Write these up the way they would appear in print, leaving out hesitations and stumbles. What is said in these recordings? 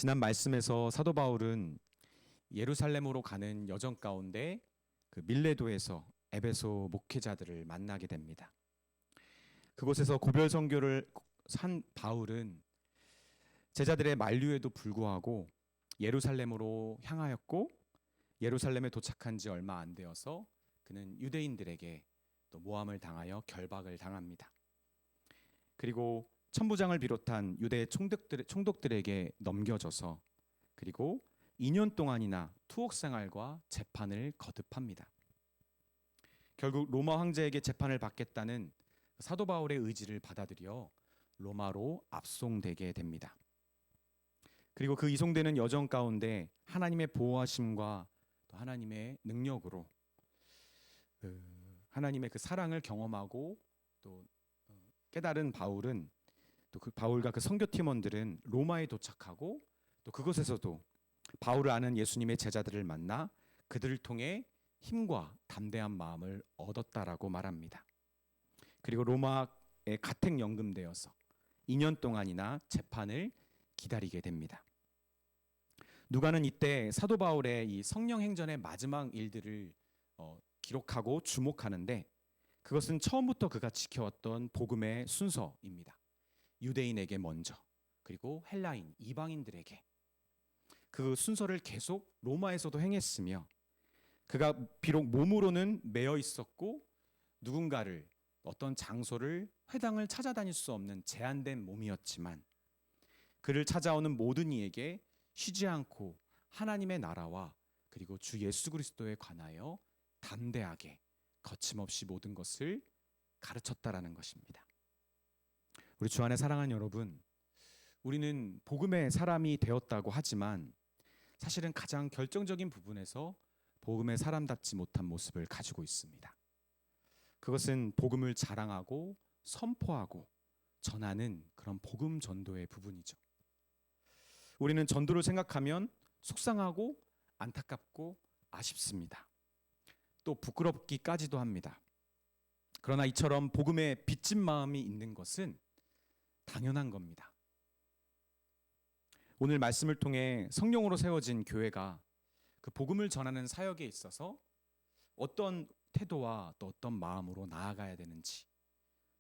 지난 말씀에서 사도 바울은 예루살렘으로 가는 여정 가운데 그 밀레도에서 에베소 목회자들을 만나게 됩니다. 그곳에서 고별 선교를 한 바울은 제자들의 만류에도 불구하고 예루살렘으로 향하였고, 예루살렘에 도착한 지 얼마 안 되어서 그는 유대인들에게 또 모함을 당하여 결박을 당합니다. 그리고 천부장을 비롯한 유대 총독들에게 넘겨져서 그리고 2년 동안이나 투옥 생활과 재판을 거듭합니다. 결국 로마 황제에게 재판을 받겠다는 사도 바울의 의지를 받아들여 로마로 압송되게 됩니다. 그리고 그 이송되는 여정 가운데 하나님의 보호하심과 또 하나님의 능력으로 하나님의 그 사랑을 경험하고 또 깨달은 바울은 또 그 바울과 그 선교 팀원들은 로마에 도착하고 또 그곳에서도 바울을 아는 예수님의 제자들을 만나 그들을 통해 힘과 담대한 마음을 얻었다라고 말합니다. 그리고 로마에 가택 연금되어서 2년 동안이나 재판을 기다리게 됩니다. 누가는 이때 사도 바울의 이 성령 행전의 마지막 일들을 기록하고 주목하는데, 그것은 처음부터 그가 지켜왔던 복음의 순서입니다. 유대인에게 먼저, 그리고 헬라인, 이방인들에게 그 순서를 계속 로마에서도 행했으며, 그가 비록 몸으로는 매여 있었고 누군가를 어떤 장소를 회당을 찾아다닐 수 없는 제한된 몸이었지만 그를 찾아오는 모든 이에게 쉬지 않고 하나님의 나라와 그리고 주 예수 그리스도에 관하여 담대하게 거침없이 모든 것을 가르쳤다라는 것입니다. 우리 주 안에 사랑하는 여러분, 우리는 복음의 사람이 되었다고 하지만 사실은 가장 결정적인 부분에서 복음의 사람답지 못한 모습을 가지고 있습니다. 그것은 복음을 자랑하고 선포하고 전하는 그런 복음 전도의 부분이죠. 우리는 전도를 생각하면 속상하고 안타깝고 아쉽습니다. 또 부끄럽기까지도 합니다. 그러나 이처럼 복음에 빚진 마음이 있는 것은 당연한 겁니다. 오늘 말씀을 통해 성령으로 세워진 교회가 그 복음을 전하는 사역에 있어서 어떤 태도와 또 어떤 마음으로 나아가야 되는지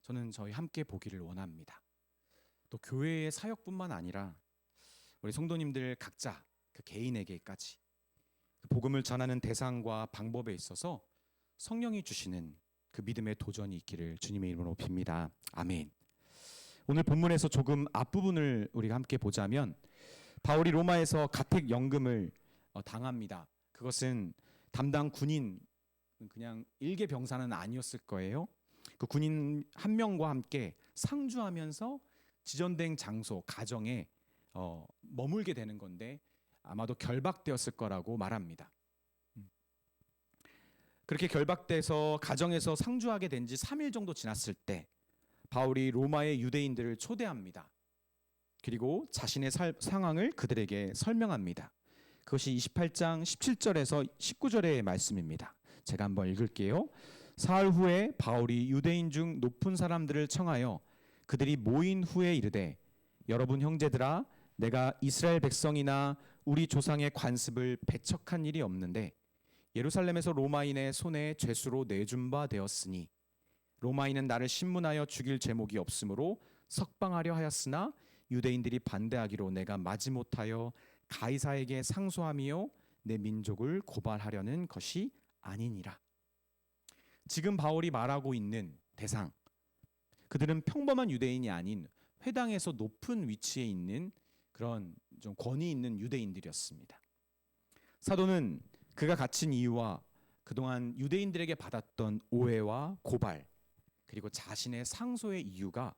저는 저희 함께 보기를 원합니다. 또 교회의 사역뿐만 아니라 우리 성도님들 각자 그 개인에게까지 그 복음을 전하는 대상과 방법에 있어서 성령이 주시는 그 믿음의 도전이 있기를 주님의 이름으로 빕니다. 아멘. 오늘 본문에서 조금 앞부분을 우리가 함께 보자면, 바울이 로마에서 가택연금을 당합니다. 그것은 담당 군인, 그냥 일개 병사는 아니었을 거예요. 그 군인 한 명과 함께 상주하면서 지전된 장소, 가정에 머물게 되는 건데 아마도 결박되었을 거라고 말합니다. 그렇게 결박돼서 가정에서 상주하게 된 지 3일 정도 지났을 때 바울이 로마의 유대인들을 초대합니다. 그리고 자신의 상황을 그들에게 설명합니다. 그것이 28장 17절에서 19절의 말씀입니다. 제가 한번 읽을게요. 사흘 후에 바울이 유대인 중 높은 사람들을 청하여 그들이 모인 후에 이르되, 여러분 형제들아, 내가 이스라엘 백성이나 우리 조상의 관습을 배척한 일이 없는데 예루살렘에서 로마인의 손에 죄수로 내준 바 되었으니 로마인은 나를 신문하여 죽일 제목이 없으므로 석방하려 하였으나 유대인들이 반대하기로 내가 마지못하여 가이사에게 상소함이요 내 민족을 고발하려는 것이 아니니라. 지금 바울이 말하고 있는 대상, 그들은 평범한 유대인이 아닌 회당에서 높은 위치에 있는 그런 좀 권위 있는 유대인들이었습니다. 사도는 그가 갇힌 이유와 그동안 유대인들에게 받았던 오해와 고발, 그리고 자신의 상소의 이유가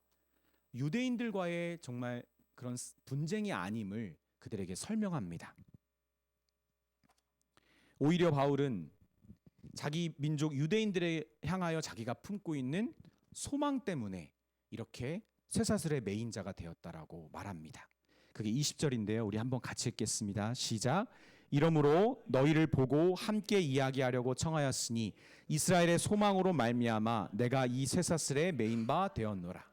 유대인들과의 정말 그런 분쟁이 아님을 그들에게 설명합니다. 오히려 바울은 자기 민족 유대인들에 향하여 자기가 품고 있는 소망 때문에 이렇게 쇠사슬의 매인자가 되었다라고 말합니다. 그게 20절인데요. 우리 한번 같이 읽겠습니다. 시작. 이러므로 너희를 보고 함께 이야기하려고 청하였으니 이스라엘의 소망으로 말미암아 내가 이 쇠사슬에 매인 바 되었노라.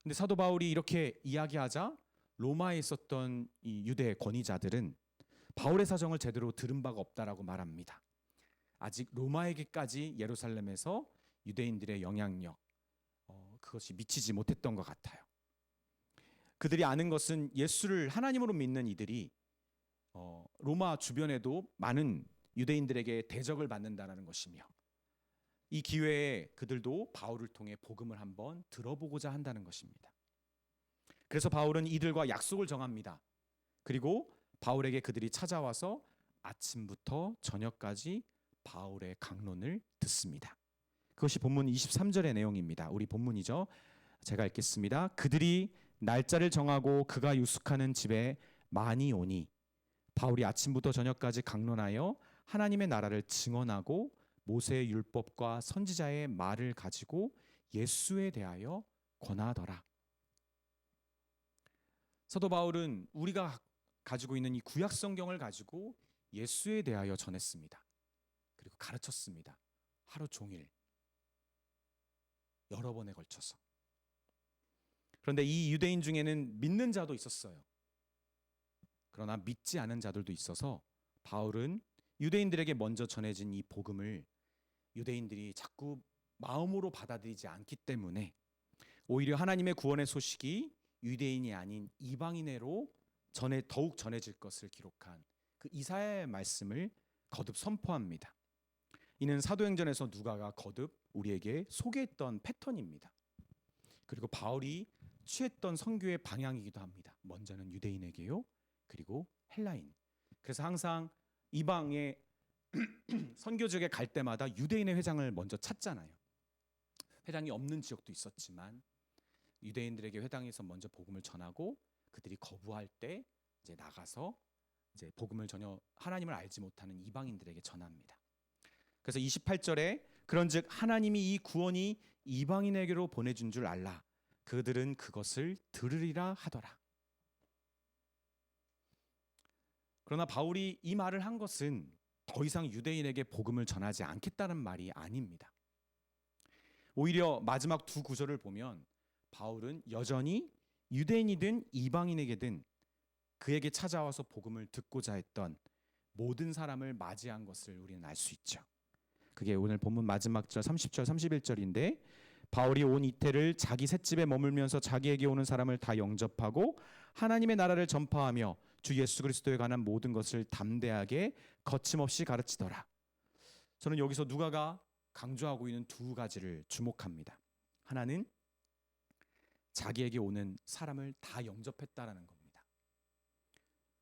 근데 사도 바울이 이렇게 이야기하자 로마에 있었던 이 유대 권위자들은 바울의 사정을 제대로 들은 바가 없다라고 말합니다. 아직 로마에게까지 예루살렘에서 유대인들의 영향력 그것이 미치지 못했던 것 같아요. 그들이 아는 것은 예수를 하나님으로 믿는 이들이 로마 주변에도 많은 유대인들에게 대적을 받는다라는 것이며, 이 기회에 그들도 바울을 통해 복음을 한번 들어보고자 한다는 것입니다. 그래서 바울은 이들과 약속을 정합니다. 그리고 바울에게 그들이 찾아와서 아침부터 저녁까지 바울의 강론을 듣습니다. 그것이 본문 23절의 내용입니다. 우리 본문이죠. 제가 읽겠습니다. 그들이 날짜를 정하고 그가 유숙하는 집에 많이 오니 바울이 아침부터 저녁까지 강론하여 하나님의 나라를 증언하고 모세의 율법과 선지자의 말을 가지고 예수에 대하여 권하더라. 사도 바울은 우리가 가지고 있는 이 구약 성경을 가지고 예수에 대하여 전했습니다. 그리고 가르쳤습니다. 하루 종일 여러 번에 걸쳐서. 그런데 이 유대인 중에는 믿는 자도 있었어요. 그러나 믿지 않은 자들도 있어서 바울은 유대인들에게 먼저 전해진 이 복음을 유대인들이 자꾸 마음으로 받아들이지 않기 때문에 오히려 하나님의 구원의 소식이 유대인이 아닌 이방인으로 더욱 전해질 것을 기록한 그 이사야의 말씀을 거듭 선포합니다. 이는 사도행전에서 누가가 거듭 우리에게 소개했던 패턴입니다. 그리고 바울이 취했던 선교의 방향이기도 합니다. 먼저는 유대인에게요, 그리고 헬라인. 그래서 항상 이방의 선교지에 갈 때마다 유대인의 회장을 먼저 찾잖아요. 회당이 없는 지역도 있었지만 유대인들에게 회당에서 먼저 복음을 전하고 그들이 거부할 때 이제 나가서 이제 복음을 전혀 하나님을 알지 못하는 이방인들에게 전합니다. 그래서 28절에 그런즉 하나님이 이 구원이 이방인에게로 보내준 줄 알라. 그들은 그것을 들으리라 하더라. 그러나 바울이 이 말을 한 것은 더 이상 유대인에게 복음을 전하지 않겠다는 말이 아닙니다. 오히려 마지막 두 구절을 보면 바울은 여전히 유대인이든 이방인에게든 그에게 찾아와서 복음을 듣고자 했던 모든 사람을 맞이한 것을 우리는 알 수 있죠. 그게 오늘 본문 마지막 절 30절 31절인데 바울이 온 이태를 자기 셋집에 머물면서 자기에게 오는 사람을 다 영접하고 하나님의 나라를 전파하며 주 예수 그리스도에 관한 모든 것을 담대하게 거침없이 가르치더라. 저는 여기서 누가가 강조하고 있는 두 가지를 주목합니다. 하나는 자기에게 오는 사람을 다 영접했다라는 겁니다.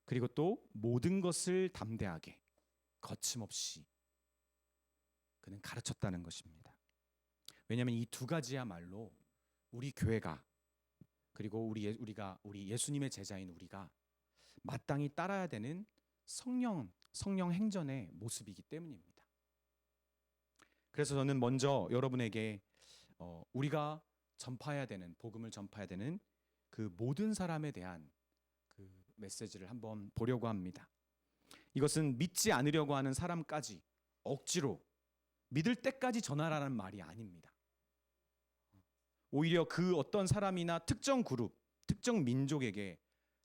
그리고 또 모든 것을 담대하게 거침없이 그는 가르쳤다는 것입니다. 왜냐하면 이 두 가지야말로 우리 교회가 그리고 우리 예수님의 제자인 우리가 마땅히 따라야 되는 성령 행전의 모습이기 때문입니다. 그래서 저는 먼저 여러분에게 우리가 전파해야 되는 복음을 전파해야 되는 그 모든 사람에 대한 그 메시지를 한번 보려고 합니다. 이것은 믿지 않으려고 하는 사람까지 억지로 믿을 때까지 전하라는 말이 아닙니다. 오히려 그 어떤 사람이나 특정 그룹, 특정 민족에게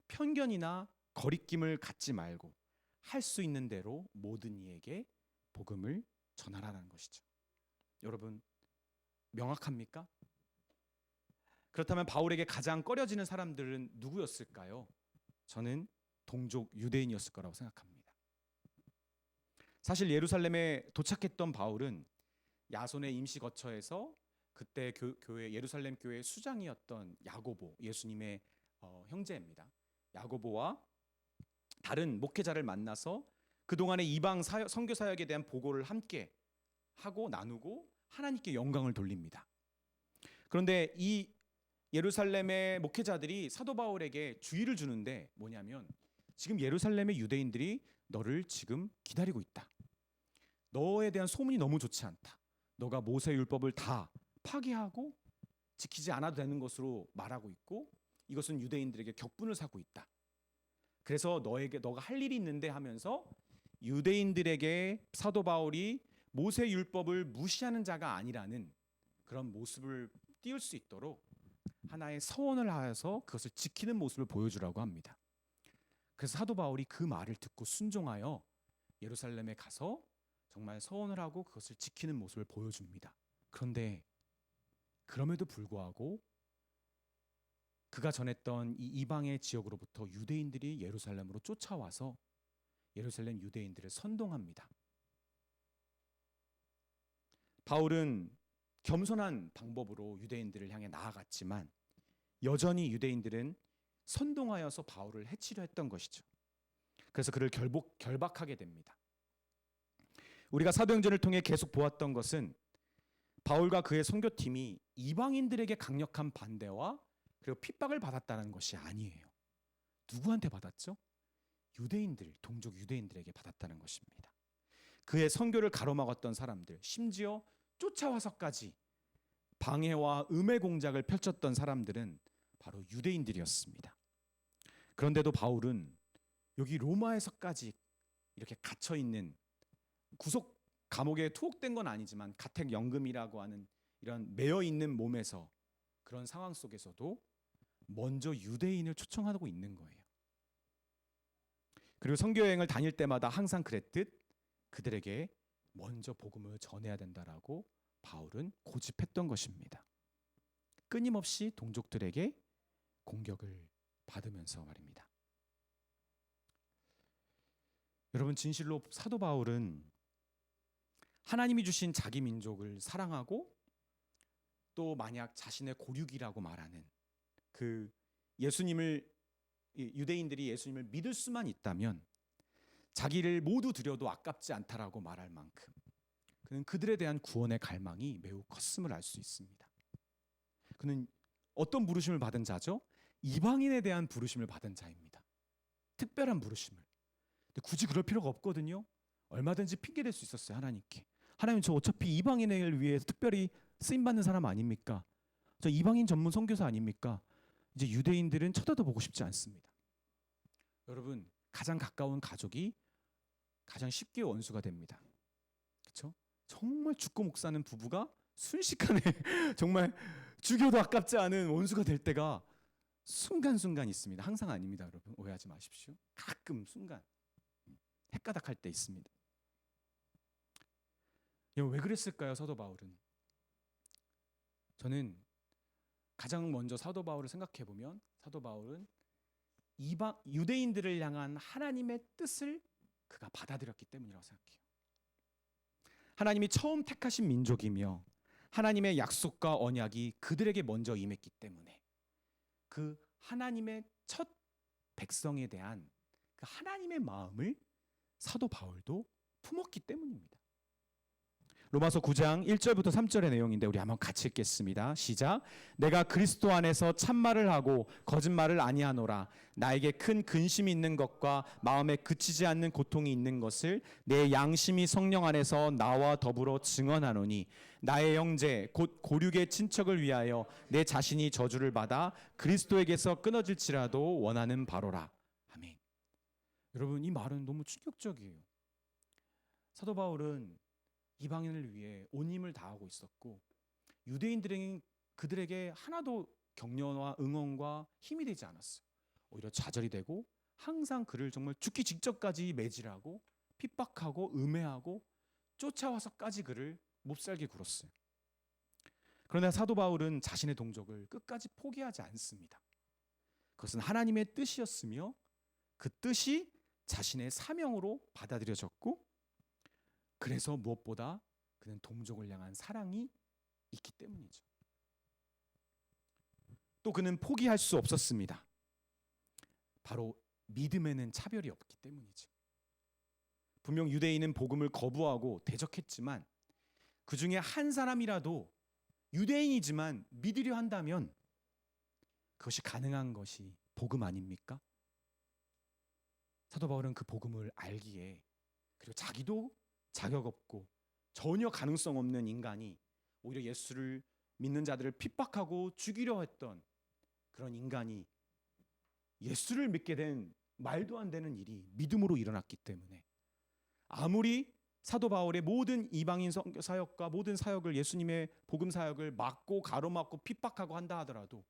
편견이나 거리낌을 갖지 말고 할 수 있는 대로 모든 이에게 복음을 전하라는 것이죠. 여러분 명확합니까? 그렇다면 바울에게 가장 꺼려지는 사람들은 누구였을까요? 저는 동족 유대인이었을 거라고 생각합니다. 사실 예루살렘에 도착했던 바울은 야손의 임시 거처에서 그때 교회 예루살렘 교회 수장이었던 야고보, 예수님의 형제입니다. 야고보와 다른 목회자를 만나서 그동안의 이방 선교 사역에 대한 보고를 함께 하고 나누고 하나님께 영광을 돌립니다. 그런데 이 예루살렘의 목회자들이 사도 바울에게 주의를 주는데 뭐냐면 지금 예루살렘의 유대인들이 너를 지금 기다리고 있다. 너에 대한 소문이 너무 좋지 않다. 너가 모세 율법을 다 파기하고 지키지 않아도 되는 것으로 말하고 있고 이것은 유대인들에게 격분을 사고 있다. 그래서 너가 할 일이 있는데 하면서 유대인들에게 사도 바울이 모세 율법을 무시하는 자가 아니라는 그런 모습을 띄울 수 있도록 하나의 서원을 하여서 그것을 지키는 모습을 보여주라고 합니다. 그래서 사도 바울이 그 말을 듣고 순종하여 예루살렘에 가서 정말 서원을 하고 그것을 지키는 모습을 보여줍니다. 그런데 그럼에도 불구하고 그가 전했던 이 이방의 지역으로부터 유대인들이 예루살렘으로 쫓아와서 예루살렘 유대인들을 선동합니다. 바울은 겸손한 방법으로 유대인들을 향해 나아갔지만 여전히 유대인들은 선동하여서 바울을 해치려 했던 것이죠. 그래서 그를 결박하게 됩니다. 우리가 사도행전을 통해 계속 보았던 것은 바울과 그의 선교팀이 이방인들에게 강력한 반대와 그리고 핍박을 받았다는 것이 아니에요. 누구한테 받았죠? 유대인들, 동족 유대인들에게 받았다는 것입니다. 그의 선교를 가로막았던 사람들, 심지어 쫓아와서까지 방해와 음해 공작을 펼쳤던 사람들은 바로 유대인들이었습니다. 그런데도 바울은 여기 로마에서까지 이렇게 갇혀 있는 구속 감옥에 투옥된 건 아니지만 가택연금이라고 하는 이런 매여 있는 몸에서 그런 상황 속에서도 먼저 유대인을 초청하고 있는 거예요. 그리고 선교 여행을 다닐 때마다 항상 그랬듯 그들에게 먼저 복음을 전해야 된다라고 바울은 고집했던 것입니다. 끊임없이 동족들에게 공격을 받으면서 말입니다. 여러분, 진실로 사도 바울은 하나님이 주신 자기 민족을 사랑하고 또 만약 자신의 고륙이라고 말하는 그 예수님을, 유대인들이 예수님을 믿을 수만 있다면 자기를 모두 드려도 아깝지 않다라고 말할 만큼 그는 그들에 대한 구원의 갈망이 매우 컸음을 알 수 있습니다. 그는 어떤 부르심을 받은 자죠? 이방인에 대한 부르심을 받은 자입니다. 특별한 부르심을. 근데 굳이 그럴 필요가 없거든요. 얼마든지 핑계 댈 수 있었어요, 하나님께. 하나님, 저 어차피 이방인을 위해서 특별히 쓰임 받는 사람 아닙니까? 저 이방인 전문 선교사 아닙니까? 이제 유대인들은 쳐다도 보고 싶지 않습니다. 여러분, 가장 가까운 가족이 가장 쉽게 원수가 됩니다. 그렇죠? 정말 죽고 목 사는 부부가 순식간에 정말 죽여도 아깝지 않은 원수가 될 때가 순간순간 있습니다. 항상 아닙니다, 여러분. 오해하지 마십시오. 가끔 순간 헷가닥할 때 있습니다. 왜 그랬을까요, 사도 바울은? 저는 가장 먼저 사도 바울을 생각해 보면 사도 바울은 유대인들을 향한 하나님의 뜻을 그가 받아들였기 때문이라고 생각해요. 하나님이 처음 택하신 민족이며 하나님의 약속과 언약이 그들에게 먼저 임했기 때문에 그 하나님의 첫 백성에 대한 그 하나님의 마음을 사도 바울도 품었기 때문입니다. 로마서 9장 1절부터 3절의 내용인데 우리 한번 같이 읽겠습니다. 시작. 내가 그리스도 안에서 참말을 하고 거짓말을 아니하노라. 나에게 큰 근심이 있는 것과 마음에 그치지 않는 고통이 있는 것을 내 양심이 성령 안에서 나와 더불어 증언하노니 나의 형제 곧 고륙의 친척을 위하여 내 자신이 저주를 받아 그리스도에게서 끊어질지라도 원하는 바로라. 아멘. 여러분, 이 말은 너무 충격적이에요. 사도 바울은 이방인을 위해 온 힘을 다하고 있었고 유대인들은 그들에게 하나도 격려와 응원과 힘이 되지 않았어요. 오히려 좌절이 되고 항상 그를 정말 죽기 직전까지 매질하고 핍박하고 음해하고 쫓아와서까지 그를 몹살게 굴었어요. 그러나 사도 바울은 자신의 동족을 끝까지 포기하지 않습니다. 그것은 하나님의 뜻이었으며 그 뜻이 자신의 사명으로 받아들여졌고 그래서 무엇보다 그는 동족을 향한 사랑이 있기 때문이죠. 또 그는 포기할 수 없었습니다. 바로 믿음에는 차별이 없기 때문이죠. 분명 유대인은 복음을 거부하고 대적했지만 그 중에 한 사람이라도 유대인이지만 믿으려 한다면 그것이 가능한 것이 복음 아닙니까? 사도 바울은 그 복음을 알기에 그리고 자기도 자격 없고 전혀 가능성 없는 인간이 오히려 예수를 믿는 자들을 핍박하고 죽이려 했던 그런 인간이 예수를 믿게 된 말도 안 되는 일이 믿음으로 일어났기 때문에 아무리 사도 바울의 모든 이방인 사역과 모든 사역을 예수님의 복음 사역을 막고 가로막고 핍박하고 한다 하더라도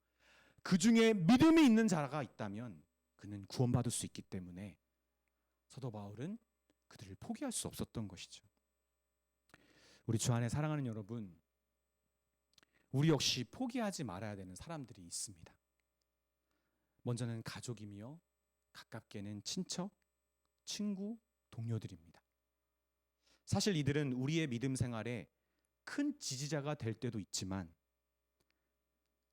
그 중에 믿음이 있는 자가 있다면 그는 구원받을 수 있기 때문에 사도 바울은 그들을 포기할 수 없었던 것이죠. 우리 주 안에 사랑하는 여러분, 우리 역시 포기하지 말아야 되는 사람들이 있습니다. 먼저는 가족이며 가깝게는 친척, 친구, 동료들입니다. 사실 이들은 우리의 믿음 생활에 큰 지지자가 될 때도 있지만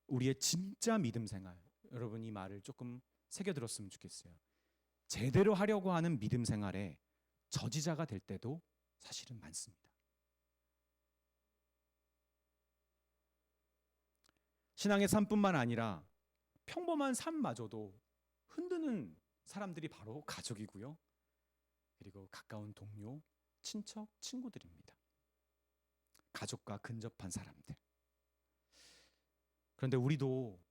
우리의 진짜 믿음 생활, 여러분 이 말을 조금 새겨들었으면 좋겠어요. 제대로 하려고 하는 믿음 생활에 저지자가 될 때도 사실은 많습니다. 신앙의 삶뿐만 아니라 평범한 삶마저도 흔드는 사람들이 바로 가족이고요. 그리고 가까운 동료, 친척, 친구들입니다. 가족과 근접한 사람들. 그런데 우리도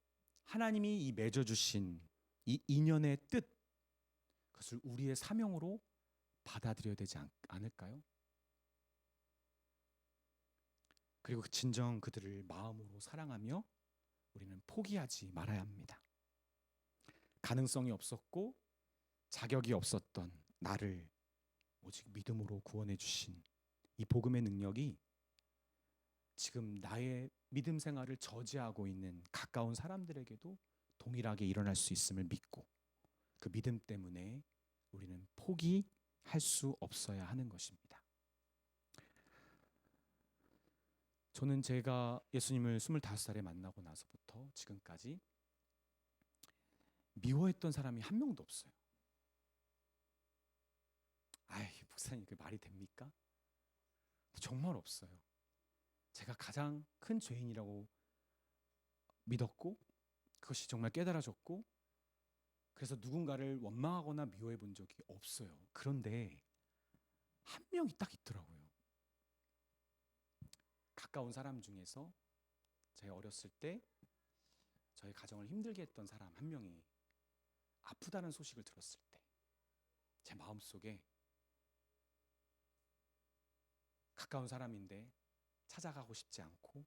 하나님이 이 맺어주신 이 인연의 뜻, 그것을 우리의 사명으로 받아들여야 되지 않을까요? 그리고 진정 그들을 마음으로 사랑하며 우리는 포기하지 말아야 합니다. 가능성이 없었고 자격이 없었던 나를 오직 믿음으로 구원해 주신 이 복음의 능력이 지금 나의 믿음 생활을 저지하고 있는 가까운 사람들에게도 동일하게 일어날 수 있음을 믿고 그 믿음 때문에 우리는 포기할 수 없어야 하는 것입니다. 저는 제가 예수님을 25살에 만나고 나서부터 지금까지 미워했던 사람이 한 명도 없어요. 아이, 목사님 그 말이 됩니까? 정말 없어요. 제가 가장 큰 죄인이라고 믿었고 그것이 정말 깨달아졌고 그래서 누군가를 원망하거나 미워해 본 적이 없어요. 그런데 한 명이 딱 있더라고요. 가까운 사람 중에서 제가 어렸을 때 저희 가정을 힘들게 했던 사람 한 명이 아프다는 소식을 들었을 때 제 마음속에 가까운 사람인데 찾아가고 싶지 않고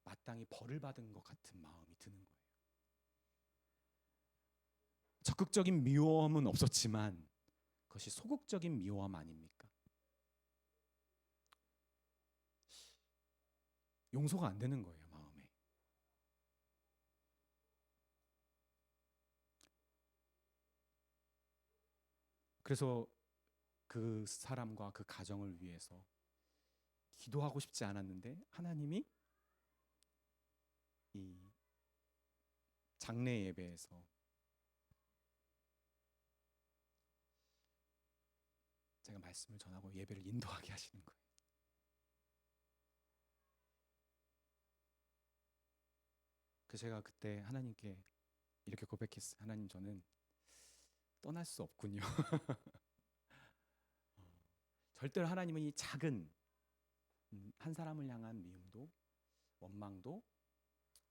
마땅히 벌을 받은 것 같은 마음이 드는 거예요. 적극적인 미워함은 없었지만 그것이 소극적인 미워함 아닙니까? 용서가 안 되는 거예요, 마음에. 그래서 그 사람과 그 가정을 위해서 기도하고 싶지 않았는데 하나님이 이 장례 예배에서 제가 말씀을 전하고 예배를 인도하게 하시는 거예요. 그래서 제가 그때 하나님께 이렇게 고백했어요. 하나님, 저는 떠날 수 없군요. 절대로 하나님은 이 작은 한 사람을 향한 미움도 원망도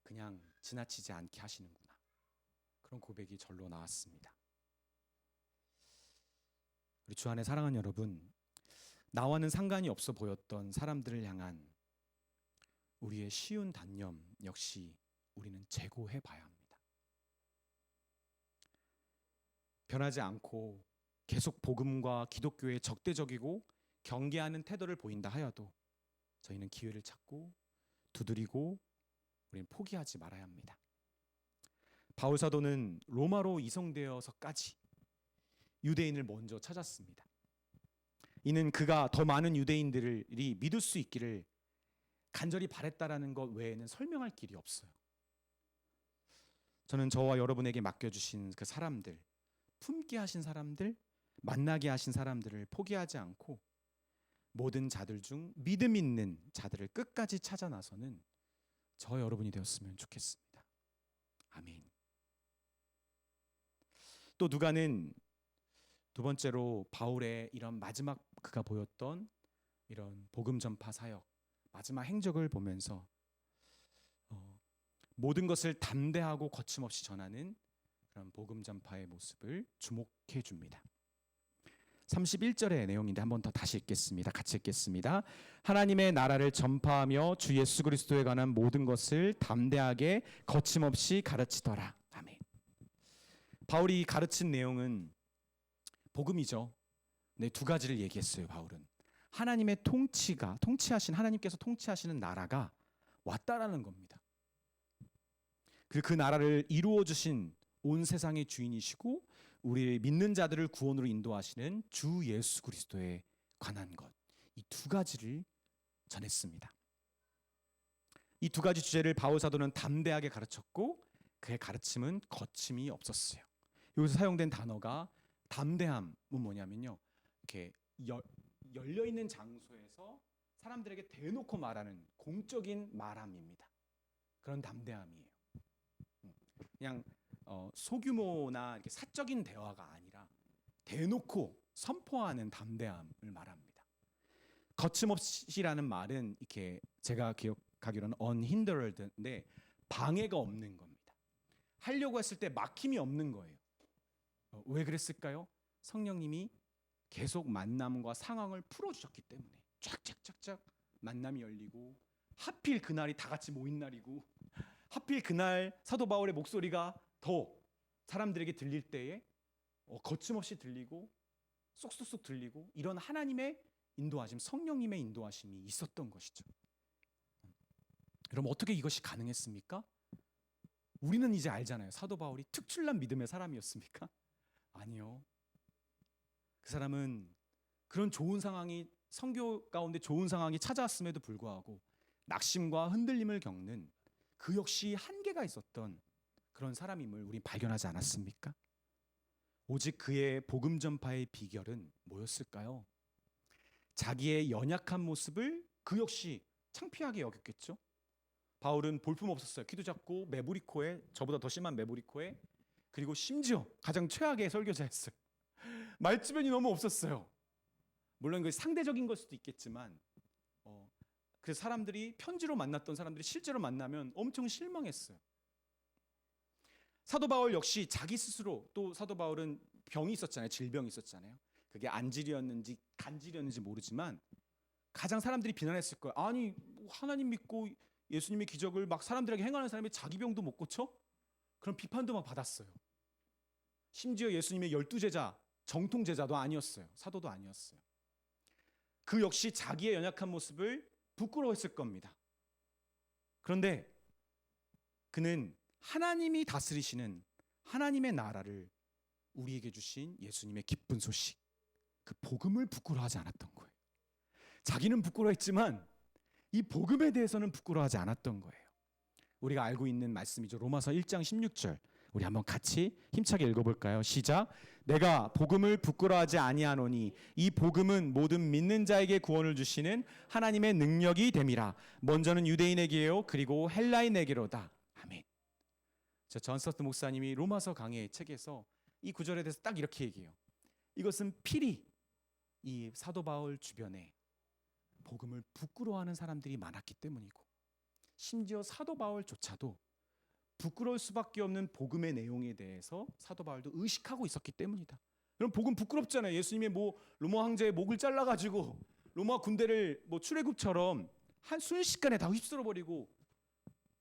그냥 지나치지 않게 하시는구나. 그런 고백이 절로 나왔습니다. 우리 주 안에 사랑하는 여러분, 나와는 상관이 없어 보였던 사람들을 향한 우리의 쉬운 단념 역시 우리는 재고해 봐야 합니다. 변하지 않고 계속 복음과 기독교에 적대적이고 경계하는 태도를 보인다 하여도 저희는 기회를 찾고 두드리고 우리는 포기하지 말아야 합니다. 바울 사도는 로마로 이송되어서까지 유대인을 먼저 찾았습니다. 이는 그가 더 많은 유대인들이 믿을 수 있기를 간절히 바랬다라는 것 외에는 설명할 길이 없어요. 저는 저와 여러분에게 맡겨주신 그 사람들, 품게 하신 사람들, 만나게 하신 사람들을 포기하지 않고 모든 자들 중 믿음 있는 자들을 끝까지 찾아 나서는 저 여러분이 되었으면 좋겠습니다. 아멘. 또 누가는 두 번째로 바울의 이런 마지막 그가 보였던 이런 복음 전파 사역, 마지막 행적을 보면서 모든 것을 담대하고 거침없이 전하는 그런 복음 전파의 모습을 주목해 줍니다. 31절의 내용인데 한 번 더 다시 읽겠습니다. 같이 읽겠습니다. 하나님의 나라를 전파하며 주 예수 그리스도에 관한 모든 것을 담대하게 거침없이 가르치더라. 아멘. 바울이 가르친 내용은 복음이죠. 네, 두 가지를 얘기했어요. 바울은 하나님의 통치하신 하나님께서 통치하시는 나라가 왔다라는 겁니다. 그 나라를 이루어 주신 온 세상의 주인이시고 우리 믿는 자들을 구원으로 인도하시는 주 예수 그리스도에 관한 것, 이 두 가지를 전했습니다. 이 두 가지 주제를 바울 사도는 담대하게 가르쳤고 그의 가르침은 거침이 없었어요. 여기서 사용된 단어가 담대함은 뭐냐면요, 이렇게 열려 있는 장소에서 사람들에게 대놓고 말하는 공적인 말함입니다. 그런 담대함이에요. 그냥 소규모나 이렇게 사적인 대화가 아니라 대놓고 선포하는 담대함을 말합니다. 거침없이라는 말은 이렇게 제가 기억하기로는 unhindered인데 방해가 없는 겁니다. 하려고 했을 때 막힘이 없는 거예요. 왜 그랬을까요? 성령님이 계속 만남과 상황을 풀어주셨기 때문에 쫙쫙쫙쫙 만남이 열리고, 하필 그날이 다 같이 모인 날이고, 하필 그날 사도 바울의 목소리가 더 사람들에게 들릴 때에 거침없이 들리고 쏙쏙쏙 들리고, 이런 하나님의 인도하심, 성령님의 인도하심이 있었던 것이죠. 여러분, 어떻게 이것이 가능했습니까? 우리는 이제 알잖아요. 사도 바울이 특출난 믿음의 사람이었습니까? 아니요. 그 사람은 그런 좋은 상황이, 선교 가운데 좋은 상황이 찾아왔음에도 불구하고 낙심과 흔들림을 겪는 그 역시 한계가 있었던 그런 사람임을 우리 발견하지 않았습니까? 오직 그의 복음 전파의 비결은 뭐였을까요? 자기의 연약한 모습을 그 역시 창피하게 여겼겠죠. 바울은 볼품 없었어요. 키도 작고 메보리코에, 저보다 더 심한 메보리코에, 그리고 심지어 가장 최악의 설교자였어요. 말주변이 너무 없었어요. 물론 그 상대적인 걸 수도 있겠지만, 그래서 사람들이, 편지로 만났던 사람들이 실제로 만나면 엄청 실망했어요. 사도 바울 역시 자기 스스로, 또 사도 바울은 병이 있었잖아요. 질병이 있었잖아요. 그게 안질이었는지 간질이었는지 모르지만 가장 사람들이 비난했을 거예요. 아니, 하나님 믿고 예수님의 기적을 막 사람들에게 행하는 사람이 자기 병도 못 고쳐? 그런 비판도 막 받았어요. 심지어 예수님의 12제자, 정통 제자도 아니었어요. 사도도 아니었어요. 그 역시 자기의 연약한 모습을 부끄러워했을 겁니다. 그런데 그는 하나님이 다스리시는 하나님의 나라를 우리에게 주신 예수님의 기쁜 소식, 그 복음을 부끄러워하지 않았던 거예요. 자기는 부끄러워했지만 이 복음에 대해서는 부끄러워하지 않았던 거예요. 우리가 알고 있는 말씀이죠. 로마서 1장 16절. 우리 한번 같이 힘차게 읽어볼까요? 시작. 내가 복음을 부끄러워하지 아니하노니 이 복음은 모든 믿는 자에게 구원을 주시는 하나님의 능력이 됨이라. 먼저는 유대인에게요, 그리고 헬라인에게로다. 아멘. 존 스토트 목사님이 로마서 강해 책에서 이 구절에 대해서 딱 이렇게 얘기해요. 이것은 필히 이 사도 바울 주변에 복음을 부끄러워하는 사람들이 많았기 때문이고, 심지어 사도 바울조차도 부끄러울 수밖에 없는 복음의 내용에 대해서 사도 바울도 의식하고 있었기 때문이다. 그럼 복음 부끄럽잖아요. 예수님의 로마 황제의 목을 잘라가지고 로마 군대를 출애굽처럼 한 순식간에 다 휩쓸어 버리고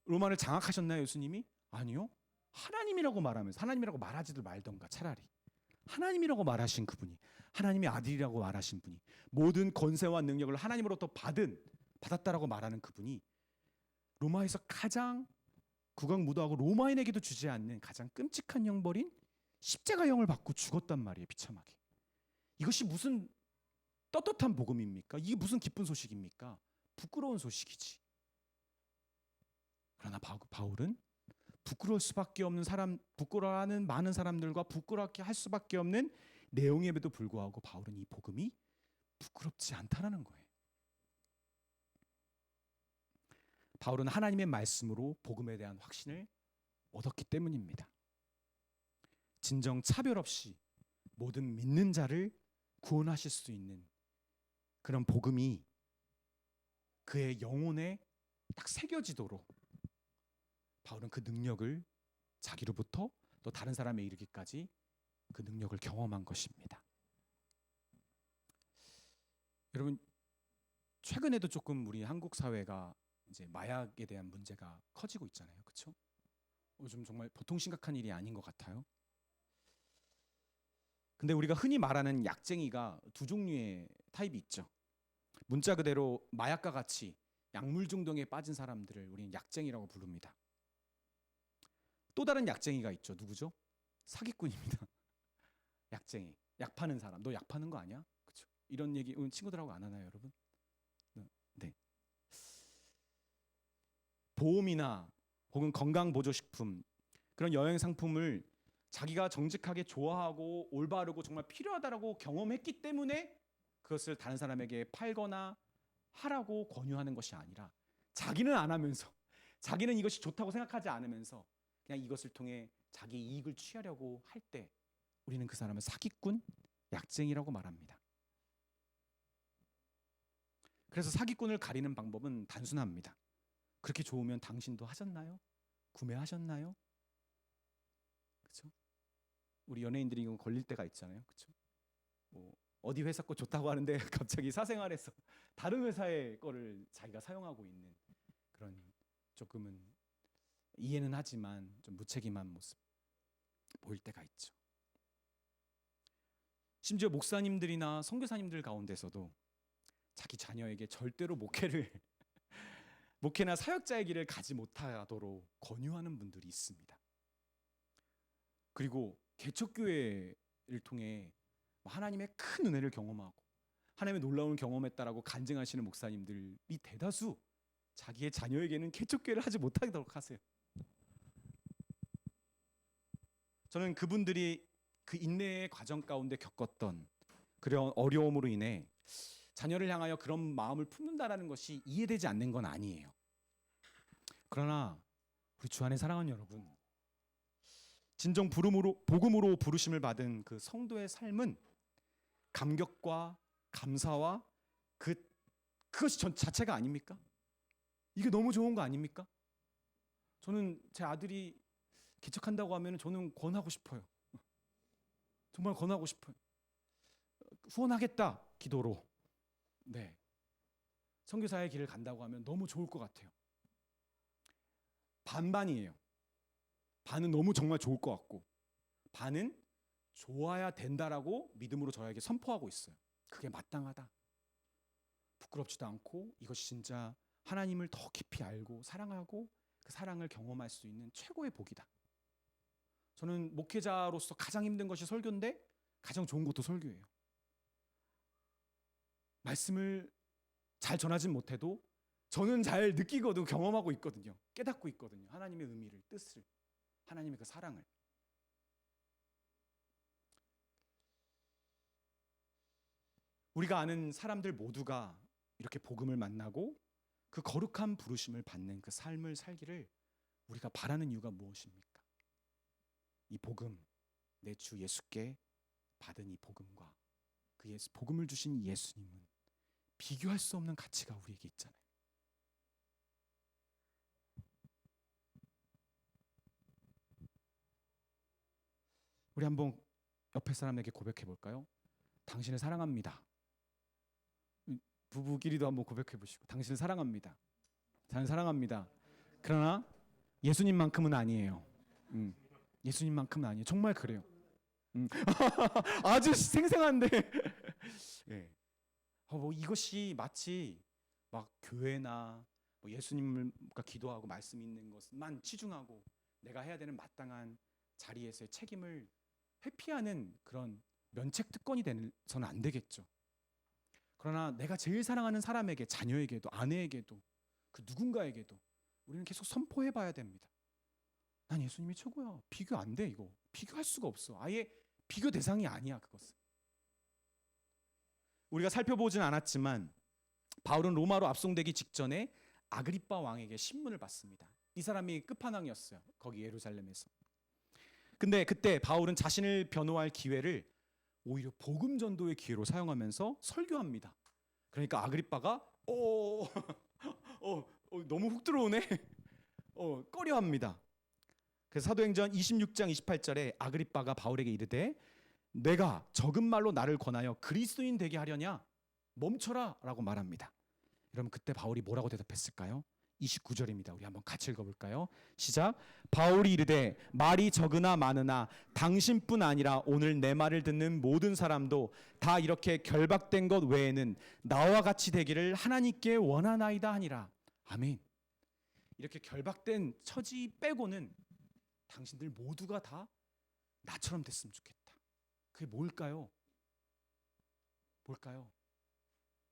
로마를 장악하셨나요, 예수님이? 아니요. 하나님이라고 말하면서, 하나님이라고 말하지도 말던가 차라리 하나님이라고 말하신 그분이, 하나님의 아들이라고 말하신 분이, 모든 권세와 능력을 하나님으로부터 받았다라고 말하는 그분이 로마에서 가장 국왕무도하고 로마인에게도 주지 않는 가장 끔찍한 형벌인 십자가형을 받고 죽었단 말이에요. 비참하게. 이것이 무슨 떳떳한 복음입니까? 이게 무슨 기쁜 소식입니까? 부끄러운 소식이지. 그러나 바울은 부끄러울 수밖에 없는 사람, 부끄러워하는 많은 사람들과 부끄럽게 할 수밖에 없는 내용임에도 불구하고 바울은 이 복음이 부끄럽지 않다라는 거예요. 바울은 하나님의 말씀으로 복음에 대한 확신을 얻었기 때문입니다. 진정 차별 없이 모든 믿는 자를 구원하실 수 있는 그런 복음이 그의 영혼에 딱 새겨지도록 바울은 그 능력을 자기로부터 또 다른 사람에 이르기까지 그 능력을 경험한 것입니다. 여러분 최근에도 조금 우리 한국 사회가 이제 마약에 대한 문제가 커지고 있잖아요. 그렇죠? 요즘 정말 보통 심각한 일이 아닌 것 같아요. 근데 우리가 흔히 말하는 약쟁이가 두 종류의 타입이 있죠. 문자 그대로 마약과 같이 약물 중독에 빠진 사람들을 우리는 약쟁이라고 부릅니다. 또 다른 약쟁이가 있죠. 누구죠? 사기꾼입니다. 약쟁이. 약 파는 사람. 너 약 파는 거 아니야? 그렇죠? 이런 얘기 친구들하고 안 하나요, 여러분? 네. 보험이나 혹은 건강보조식품 그런 여행 상품을 자기가 정직하게 좋아하고 올바르고 정말 필요하다라고 경험했기 때문에 그것을 다른 사람에게 팔거나 하라고 권유하는 것이 아니라 자기는 안 하면서 자기는 이것이 좋다고 생각하지 않으면서 그냥 이것을 통해 자기 이익을 취하려고 할 때 우리는 그 사람을 사기꾼, 약쟁이라고 말합니다. 그래서 사기꾼을 가리는 방법은 단순합니다. 그렇게 좋으면 당신도 하셨나요? 구매하셨나요? 그렇죠? 우리 연예인들이 이거 걸릴 때가 있잖아요. 그렇죠? 뭐 어디 회사 거 좋다고 하는데 갑자기 사생활에서 다른 회사의 거를 자기가 사용하고 있는 그런 조금은 이해는 하지만 좀 무책임한 모습 보일 때가 있죠. 심지어 목사님들이나 선교사님들 가운데서도 자기 자녀에게 절대로 목회나 사역자의 길을 가지 못하도록 권유하는 분들이 있습니다. 그리고 개척교회를 통해 하나님의 큰 은혜를 경험하고 하나님의 놀라운 경험했다라고 간증하시는 목사님들이 대다수 자기의 자녀에게는 개척교회를 하지 못하도록 하세요. 저는 그분들이 그 인내의 과정 가운데 겪었던 그런 어려움으로 인해 자녀를 향하여 그런 마음을 품는다라는 것이 이해되지 않는 건 아니에요. 그러나 우리 주 안에 사랑하는 여러분, 진정 복음으로 부르심을 받은 그 성도의 삶은 감격과 감사와 그것이 전 자체가 아닙니까? 이게 너무 좋은 거 아닙니까? 저는 제 아들이 개척한다고 하면 저는 권하고 싶어요. 정말 권하고 싶어요. 후원하겠다 기도로. 네. 선교사의 길을 간다고 하면 너무 좋을 것 같아요. 반반이에요. 반은 너무 정말 좋을 것 같고 반은 좋아야 된다라고 믿음으로 저에게 선포하고 있어요. 그게 마땅하다. 부끄럽지도 않고 이것이 진짜 하나님을 더 깊이 알고 사랑하고 그 사랑을 경험할 수 있는 최고의 복이다. 저는 목회자로서 가장 힘든 것이 설교인데 가장 좋은 것도 설교예요. 말씀을 잘 전하진 못해도 저는 잘 느끼거든, 경험하고 있거든요. 깨닫고 있거든요. 하나님의 의미를, 뜻을, 하나님의 그 사랑을. 우리가 아는 사람들 모두가 이렇게 복음을 만나고 그 거룩한 부르심을 받는 그 삶을 살기를 우리가 바라는 이유가 무엇입니까? 이 복음, 내 주 예수께 받은 이 복음과 그 복음을 주신 예수님은 비교할 수 없는 가치가 우리에게 있잖아요. 우리 한번 옆에 사람에게 고백해 볼까요? 당신을 사랑합니다. 부부끼리도 한번 고백해 보시고, 당신을 사랑합니다. 저는 사랑합니다. 그러나 예수님만큼은 아니에요. 예수님만큼은 아니에요. 정말 그래요. 아주 생생한데. 네. 뭐 이것이 마치 막 교회나 뭐 예수님과 기도하고 말씀 있는 것만 치중하고 내가 해야 되는 마땅한 자리에서의 책임을 회피하는 그런 면책 특권이 되서는 안 되겠죠. 그러나 내가 제일 사랑하는 사람에게, 자녀에게도, 아내에게도, 그 누군가에게도 우리는 계속 선포해 봐야 됩니다. 난 예수님이 최고야. 비교 안 돼. 이거 비교할 수가 없어. 아예 비교 대상이 아니야. 그것은 우리가 살펴보진 않았지만 바울은 로마로 압송되기 직전에 아그리빠 왕에게 신문을 받습니다. 이 사람이 끝판왕이었어요. 거기 예루살렘에서. 근데 그때 바울은 자신을 변호할 기회를 오히려 복음 전도의 기회로 사용하면서 설교합니다. 그러니까 아그리빠가 너무 훅 들어오네. 꺼려합니다. 그래서 사도행전 26장 28절에 아그리빠가 바울에게 이르되 내가 적은 말로 나를 권하여 그리스도인 되게 하려냐? 멈춰라 라고 말합니다. 여러분 그때 바울이 뭐라고 대답했을까요? 29절입니다. 우리 한번 같이 읽어볼까요? 시작. 바울이 이르되 말이 적으나 많으나 당신뿐 아니라 오늘 내 말을 듣는 모든 사람도 다 이렇게 결박된 것 외에는 나와 같이 되기를 하나님께 원하나이다 하니라. 아멘. 이렇게 결박된 처지 빼고는 당신들 모두가 다 나처럼 됐으면 좋겠다. 그게 뭘까요? 뭘까요?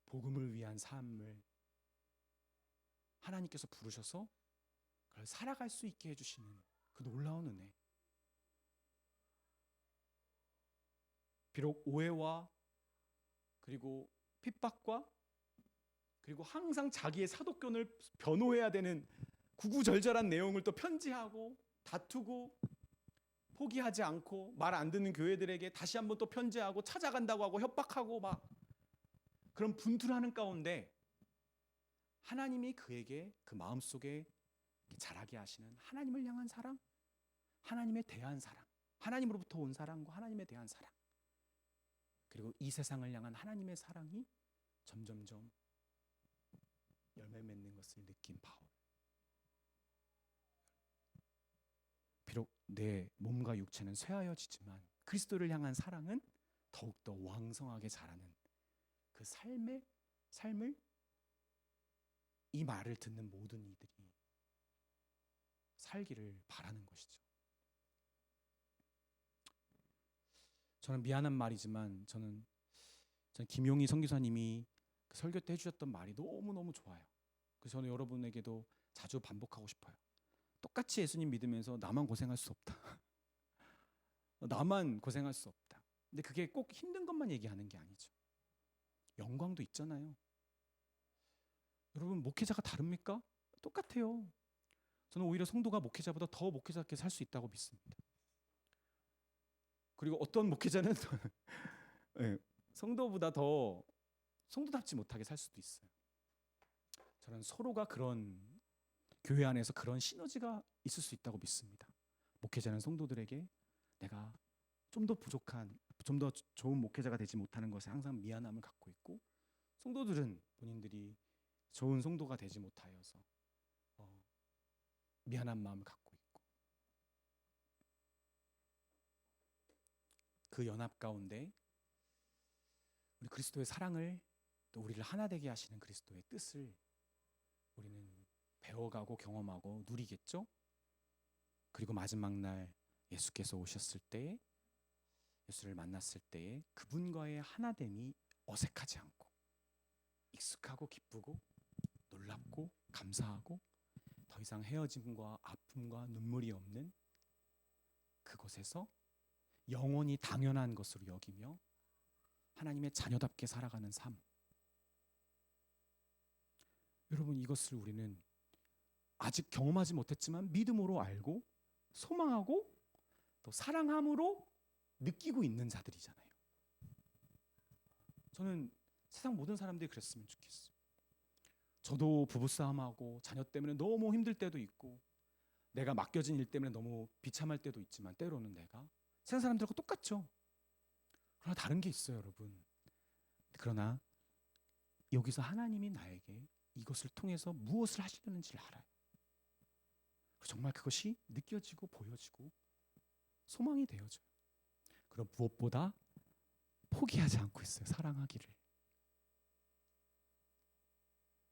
복음을 위한 삶을 하나님께서 부르셔서 그걸 살아갈 수 있게 해주시는 그 놀라운 은혜. 비록 오해와 그리고 핍박과 그리고 항상 자기의 사도권을 변호해야 되는 구구절절한 내용을 또 편지하고 다투고 포기하지 않고 말 안 듣는 교회들에게 다시 한번 또 편지하고 찾아간다고 하고 협박하고 막 그런 분투하는 가운데 하나님이 그에게 그 마음속에 자라게 하시는 하나님을 향한 사랑, 하나님에 대한 사랑, 하나님으로부터 온 사랑과 하나님에 대한 사랑, 그리고 이 세상을 향한 하나님의 사랑이 점점점 열매 맺는 것을 느낀 바울. 비록 내 몸과 육체는 쇠하여지지만 그리스도를 향한 사랑은 더욱더 왕성하게 자라는 그 삶을 이 말을 듣는 모든 이들이 살기를 바라는 것이죠. 저는 미안한 말이지만 저는 김용희 선교사님이 그 설교 때 해주셨던 말이 너무너무 좋아요. 그래서 저는 여러분에게도 자주 반복하고 싶어요. 똑같이 예수님 믿으면서 나만 고생할 수 없다. 나만 고생할 수 없다. 근데 그게 꼭 힘든 것만 얘기하는 게 아니죠. 영광도 있잖아요. 여러분 목회자가 다릅니까? 똑같아요. 저는 오히려 성도가 목회자보다 더 목회자답게 살 수 있다고 믿습니다. 그리고 어떤 목회자는 네, 성도보다 더 성도답지 못하게 살 수도 있어요. 저는 서로가 그런 교회 안에서 그런 시너지가 있을 수 있다고 믿습니다. 목회자는 성도들에게 내가 좀 더 부족한, 좀 더 좋은 목회자가 되지 못하는 것에 항상 미안함을 갖고 있고, 성도들은 본인들이 좋은 성도가 되지 못하여서 미안한 마음을 갖고 있고, 그 연합 가운데 우리 그리스도의 사랑을, 또 우리를 하나 되게 하시는 그리스도의 뜻을 우리는 배워가고 경험하고 누리겠죠. 그리고 마지막 날 예수께서 오셨을 때, 예수를 만났을 때에 그분과의 하나됨이 어색하지 않고 익숙하고 기쁘고 놀랍고 감사하고 더 이상 헤어짐과 아픔과 눈물이 없는 그곳에서 영원히 당연한 것으로 여기며 하나님의 자녀답게 살아가는 삶. 여러분, 이것을 우리는 아직 경험하지 못했지만 믿음으로 알고 소망하고 또 사랑함으로 느끼고 있는 자들이잖아요. 저는 세상 모든 사람들이 그랬으면 좋겠어요. 저도 부부싸움하고 자녀 때문에 너무 힘들 때도 있고, 내가 맡겨진 일 때문에 너무 비참할 때도 있지만, 때로는 내가 세상 사람들하고 똑같죠. 그러나 다른 게 있어요, 여러분. 그러나 여기서 하나님이 나에게 이것을 통해서 무엇을 하시려는지를 알아요. 정말 그것이 느껴지고 보여지고 소망이 되어져요. 그럼 무엇보다 포기하지 않고 있어요. 사랑하기를.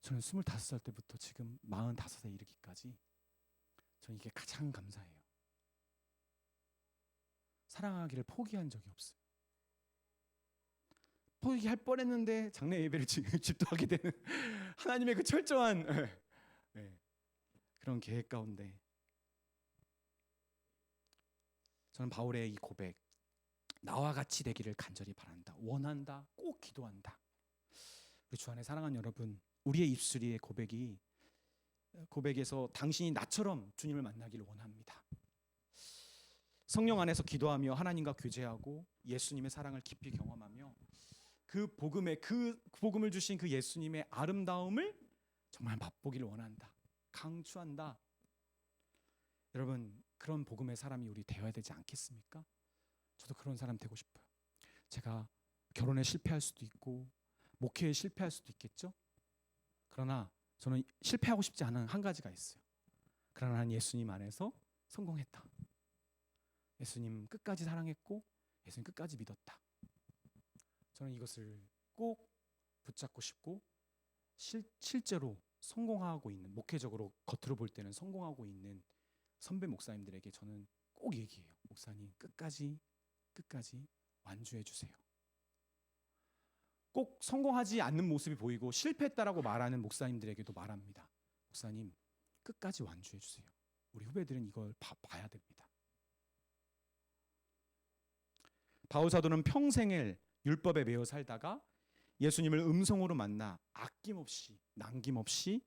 저는 25살 때부터 지금 45세 이르기까지 저는 이게 가장 감사해요. 사랑하기를 포기한 적이 없어요. 포기할 뻔했는데 장래 예배를 집도하게 되는 하나님의 그 철저한 그런 계획 가운데 저는 바울의 이 고백, 나와 같이 되기를 간절히 바란다, 원한다, 꼭 기도한다. 우리 주 안에 사랑하는 여러분, 우리의 입술의 고백에서 당신이 나처럼 주님을 만나기를 원합니다. 성령 안에서 기도하며 하나님과 교제하고 예수님의 사랑을 깊이 경험하며 그 복음을 주신 그 예수님의 아름다움을 정말 맛보기를 원한다, 강추한다. 여러분, 그런 복음의 사람이 우리 되어야 되지 않겠습니까? 저도 그런 사람 되고 싶어요. 제가 결혼에 실패할 수도 있고 목회에 실패할 수도 있겠죠. 그러나 저는 실패하고 싶지 않은 한 가지가 있어요. 그러나 나는 예수님 안에서 성공했다. 예수님 끝까지 사랑했고 예수님 끝까지 믿었다. 저는 이것을 꼭 붙잡고 싶고 실제로 성공하고 있는, 목회적으로 겉으로 볼 때는 성공하고 있는 선배 목사님들에게 저는 꼭 얘기해요. 목사님 끝까지 완주해 주세요. 꼭 성공하지 않는 모습이 보이고 실패했다라고 말하는 목사님들에게도 말합니다. 목사님 끝까지 완주해 주세요. 우리 후배들은 이걸 봐야 됩니다. 바울 사도는 평생을 율법에 매여 살다가 예수님을 음성으로 만나 아낌없이 남김없이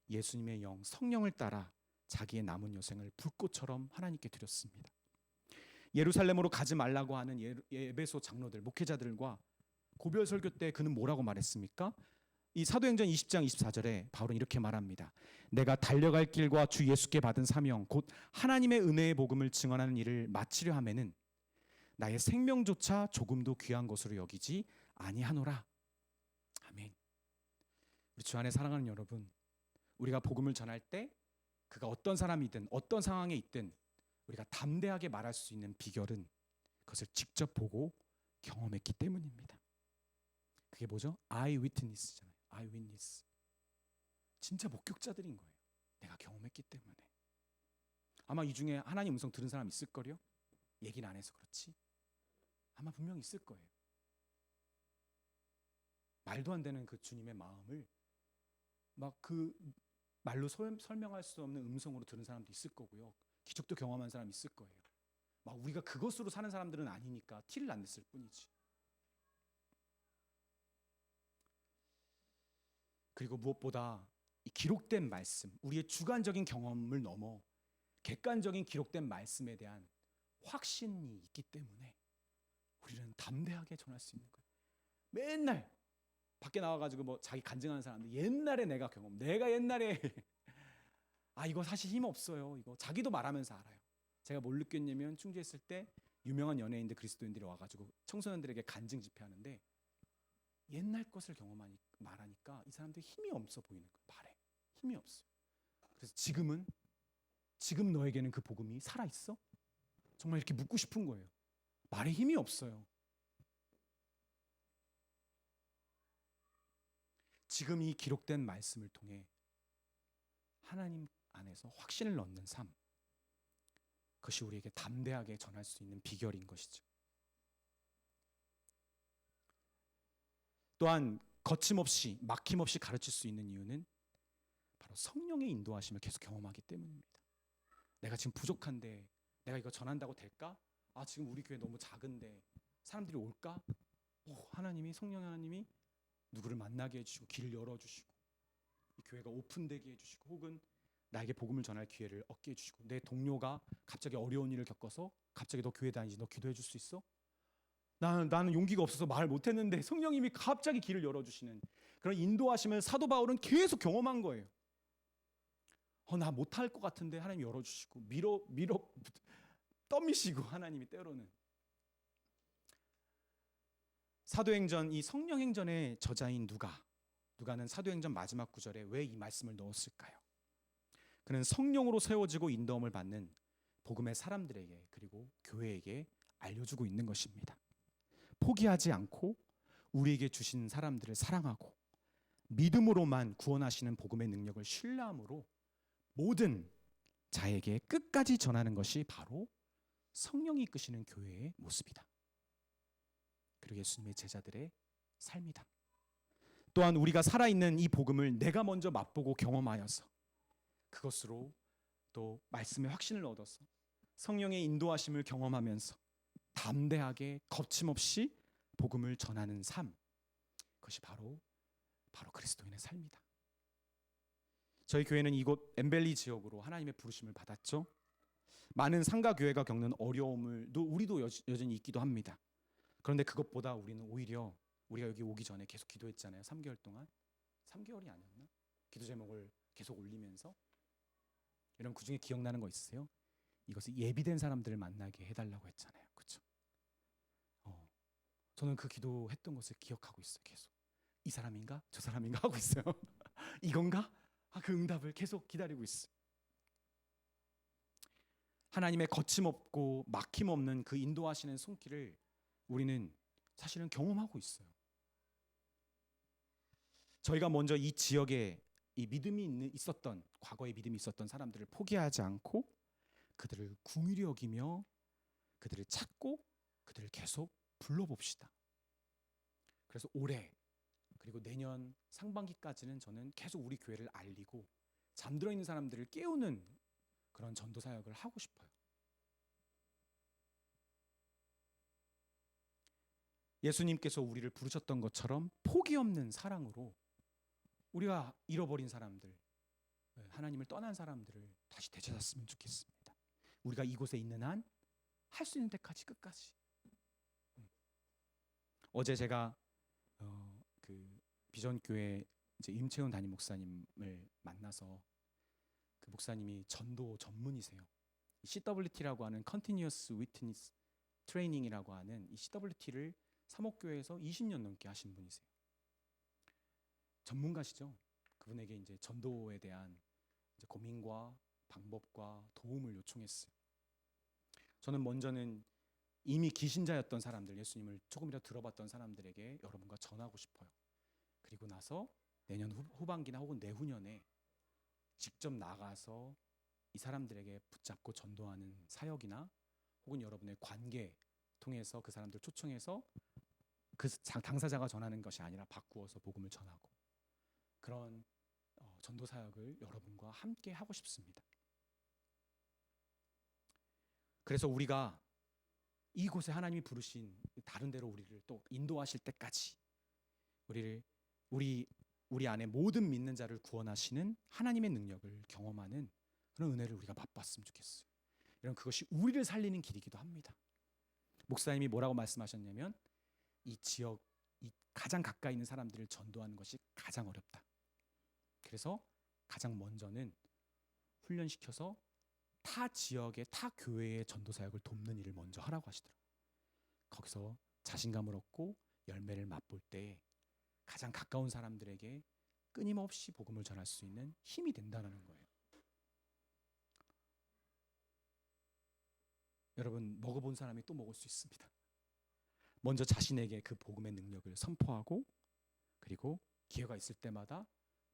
예수님의 영 성령을 따라 자기의 남은 여생을 불꽃처럼 하나님께 드렸습니다. 예루살렘으로 가지 말라고 하는 에베소 장로들, 목회자들과 고별 설교 때 그는 뭐라고 말했습니까? 이 사도행전 20장 24절에 바울은 이렇게 말합니다. 내가 달려갈 길과 주 예수께 받은 사명 곧 하나님의 은혜의 복음을 증언하는 일을 마치려 하면은 나의 생명조차 조금도 귀한 것으로 여기지 아니하노라. 아멘. 우리 주 안에 사랑하는 여러분, 우리가 복음을 전할 때 그가 어떤 사람이든 어떤 상황에 있든 우리가 담대하게 말할 수 있는 비결은 그것을 직접 보고 경험했기 때문입니다. 그게 뭐죠? 아이위트니스잖아요. 아이위트니스. 진짜 목격자들인 거예요. 내가 경험했기 때문에. 아마 이 중에 하나님 음성 들은 사람 있을 거요. 얘기는 안 해서 그렇지. 아마 분명히 있을 거예요. 말도 안 되는 그 주님의 마음을 막 그 말로 설명할 수 없는 음성으로 들은 사람도 있을 거고요. 기적도 경험한 사람 있을 거예요. 막 우리가 그것으로 사는 사람들은 아니니까 티를 안 냈을 뿐이지. 그리고 무엇보다 이 기록된 말씀, 우리의 주관적인 경험을 넘어 객관적인 기록된 말씀에 대한 확신이 있기 때문에 우리는 담대하게 전할 수 있는 거예요. 맨날 밖에 나와가지고 뭐 자기 간증하는 사람들, 옛날에 내가 옛날에 이거 사실 힘 없어요. 이거 자기도 말하면서 알아요. 제가 뭘 느꼈냐면 충주에 있을 때 유명한 연예인들, 그리스도인들이 와가지고 청소년들에게 간증 집회하는데 옛날 것을 말하니까 이 사람들이 힘이 없어 보이는 거예요. 말에 힘이 없어요. 그래서 지금 너에게는 그 복음이 살아있어? 정말 이렇게 묻고 싶은 거예요. 말에 힘이 없어요. 지금 이 기록된 말씀을 통해 하나님 안에서 확신을 얻는 삶, 그것이 우리에게 담대하게 전할 수 있는 비결인 것이죠. 또한 거침없이 막힘없이 가르칠 수 있는 이유는 바로 성령의 인도하심을 계속 경험하기 때문입니다. 내가 지금 부족한데 내가 이거 전한다고 될까? 지금 우리 교회 너무 작은데 사람들이 올까? 하나님이, 성령 하나님이 누구를 만나게 해주시고 길을 열어주시고 이 교회가 오픈되게 해주시고 혹은 나에게 복음을 전할 기회를 얻게 해주시고 내 동료가 갑자기 어려운 일을 겪어서 갑자기 너 교회 다니지, 너 기도해 줄 수 있어? 나는 용기가 없어서 말 못했는데 성령님이 갑자기 길을 열어주시는 그런 인도하심을 사도 바울은 계속 경험한 거예요. 나 못할 것 같은데 하나님이 열어주시고 밀어 떠미시고 하나님이 때로는 사도행전, 이 성령행전의 저자인 누가는 사도행전 마지막 구절에 왜 이 말씀을 넣었을까요? 그는 성령으로 세워지고 인도함을 받는 복음의 사람들에게 그리고 교회에게 알려주고 있는 것입니다. 포기하지 않고 우리에게 주신 사람들을 사랑하고 믿음으로만 구원하시는 복음의 능력을 신뢰함으로 모든 자에게 끝까지 전하는 것이 바로 성령이 이끄시는 교회의 모습이다. 그리고 예수님의 제자들의 삶이다. 또한 우리가 살아있는 이 복음을 내가 먼저 맛보고 경험하여서 그것으로 또 말씀의 확신을 얻어서 성령의 인도하심을 경험하면서 담대하게 거침없이 복음을 전하는 삶, 그것이 바로 그리스도인의 삶이다. 저희 교회는 이곳 엠벨리 지역으로 하나님의 부르심을 받았죠. 많은 상가 교회가 겪는 어려움을도 우리도 여전히 있기도 합니다. 그런데 그것보다 우리는 오히려 우리가 여기 오기 전에 계속 기도했잖아요. 3개월 동안. 3개월이 아니었나? 기도 제목을 계속 올리면서. 여러분 그중에 기억나는 거 있으세요? 이것을 예비된 사람들을 만나게 해달라고 했잖아요. 그렇죠? 저는 그 기도했던 것을 기억하고 있어요. 계속 이 사람인가 저 사람인가 하고 있어요. 이건가? 그 응답을 계속 기다리고 있어요. 하나님의 거침없고 막힘없는 그 인도하시는 손길을 우리는 사실은 경험하고 있어요. 저희가 먼저 이 지역에 이 믿음이 있었던, 과거에 믿음이 있었던 사람들을 포기하지 않고 그들을 긍휼히 여기며 그들을 찾고 그들을 계속 불러봅시다. 그래서 올해 그리고 내년 상반기까지는 저는 계속 우리 교회를 알리고 잠들어 있는 사람들을 깨우는 그런 전도 사역을 하고 싶어요. 예수님께서 우리를 부르셨던 것처럼 포기 없는 사랑으로 우리가 잃어버린 사람들, 하나님을 떠난 사람들을 다시 되찾았으면 좋겠습니다. 우리가 이곳에 있는 한 할 수 있는 데까지 끝까지. 어제 제가 그 비전교회 이제 임채훈 담임 목사님을 만나서 그 목사님이 전도 전문이세요. CWT라고 하는 Continuous Witness Training이라고 하는 이 CWT를 사목교회에서 20년 넘게 하신 분이세요. 전문가시죠. 그분에게 이제 전도에 대한 이제 고민과 방법과 도움을 요청했어요. 저는 먼저는 이미 기신자였던 사람들, 예수님을 조금이라도 들어봤던 사람들에게 여러분과 전하고 싶어요. 그리고 나서 내년 후반기나 혹은 내후년에 직접 나가서 이 사람들에게 붙잡고 전도하는 사역이나 혹은 여러분의 관계 통해서 그 사람들 초청해서 그 당사자가 전하는 것이 아니라 바꾸어서 복음을 전하고 그런 전도 사역을 여러분과 함께 하고 싶습니다. 그래서 우리가 이곳에 하나님이 부르신 다른 데로 우리를 또 인도하실 때까지 우리 안에 모든 믿는 자를 구원하시는 하나님의 능력을 경험하는 그런 은혜를 우리가 맛봤으면 좋겠어요. 이런 그것이 우리를 살리는 길이기도 합니다. 목사님이 뭐라고 말씀하셨냐면 이 지역 이 가장 가까이 있는 사람들을 전도하는 것이 가장 어렵다. 그래서 가장 먼저는 훈련시켜서 타 지역의 타 교회의 전도 사역을 돕는 일을 먼저 하라고 하시더라고요. 거기서 자신감을 얻고 열매를 맛볼 때 가장 가까운 사람들에게 끊임없이 복음을 전할 수 있는 힘이 된다는 거예요. 여러분 먹어본 사람이 또 먹을 수 있습니다. 먼저 자신에게 그 복음의 능력을 선포하고 그리고 기회가 있을 때마다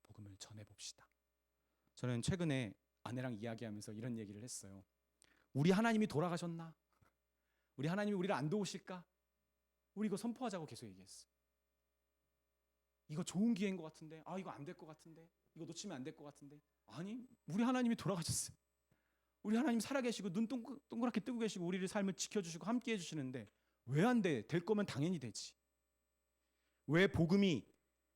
복음을 전해봅시다. 저는 최근에 아내랑 이야기하면서 이런 얘기를 했어요. 우리 하나님이 돌아가셨나? 우리 하나님이 우리를 안 도우실까? 우리 이거 선포하자고 계속 얘기했어. 이거 좋은 기회인 것 같은데, 이거 안 될 것 같은데, 이거 놓치면 안 될 것 같은데. 아니, 우리 하나님이 돌아가셨어요. 우리 하나님 살아계시고 눈 동그랗게 뜨고 계시고 우리를 삶을 지켜주시고 함께 해주시는데 왜 안 돼? 될 거면 당연히 되지. 왜 복음이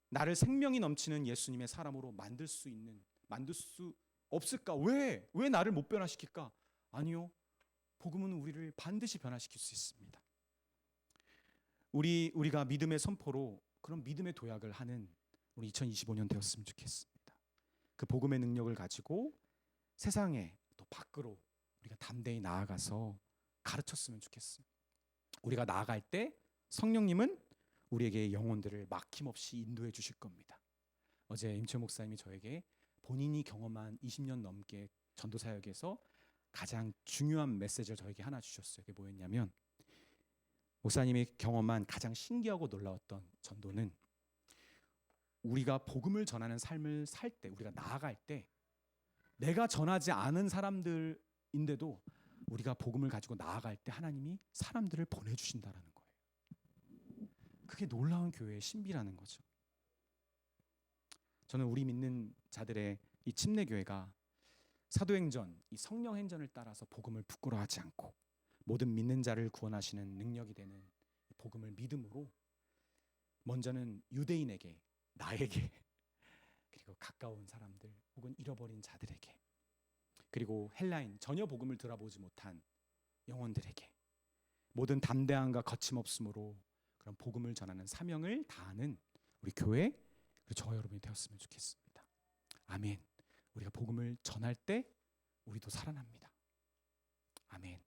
나를 생명이 넘치는 예수님의 사람으로 만들 수 없을까? 왜 나를 못 변화시킬까? 아니요. 복음은 우리를 반드시 변화시킬 수 있습니다. 우리가 믿음의 선포로 그런 믿음의 도약을 하는 우리 2025년 되었으면 좋겠습니다. 그 복음의 능력을 가지고 세상에 또 밖으로 우리가 담대히 나아가서 가르쳤으면 좋겠어요. 우리가 나아갈 때 성령님은 우리에게 영혼들을 막힘없이 인도해 주실 겁니다. 어제 임채 목사님이 저에게 본인이 경험한 20년 넘게 전도 사역에서 가장 중요한 메시지를 저에게 하나 주셨어요. 그게 뭐였냐면 목사님이 경험한 가장 신기하고 놀라웠던 전도는 우리가 복음을 전하는 삶을 살 때, 우리가 나아갈 때 내가 전하지 않은 사람들인데도 우리가 복음을 가지고 나아갈 때 하나님이 사람들을 보내주신다라는 거예요. 그게 놀라운 교회의 신비라는 거죠. 저는 우리 믿는 자들의 이 침례교회가 사도행전, 이 성령행전을 따라서 복음을 부끄러워하지 않고 모든 믿는 자를 구원하시는 능력이 되는 복음을 믿음으로 먼저는 유대인에게, 나에게, 그리고 가까운 사람들 혹은 잃어버린 자들에게, 그리고 헬라인 전혀 복음을 들어보지 못한 영혼들에게 모든 담대함과 거침없음으로 그런 복음을 전하는 사명을 다하는 우리 교회 그리고 저와 여러분이 되었으면 좋겠습니다. 아멘. 우리가 복음을 전할 때 우리도 살아납니다. 아멘.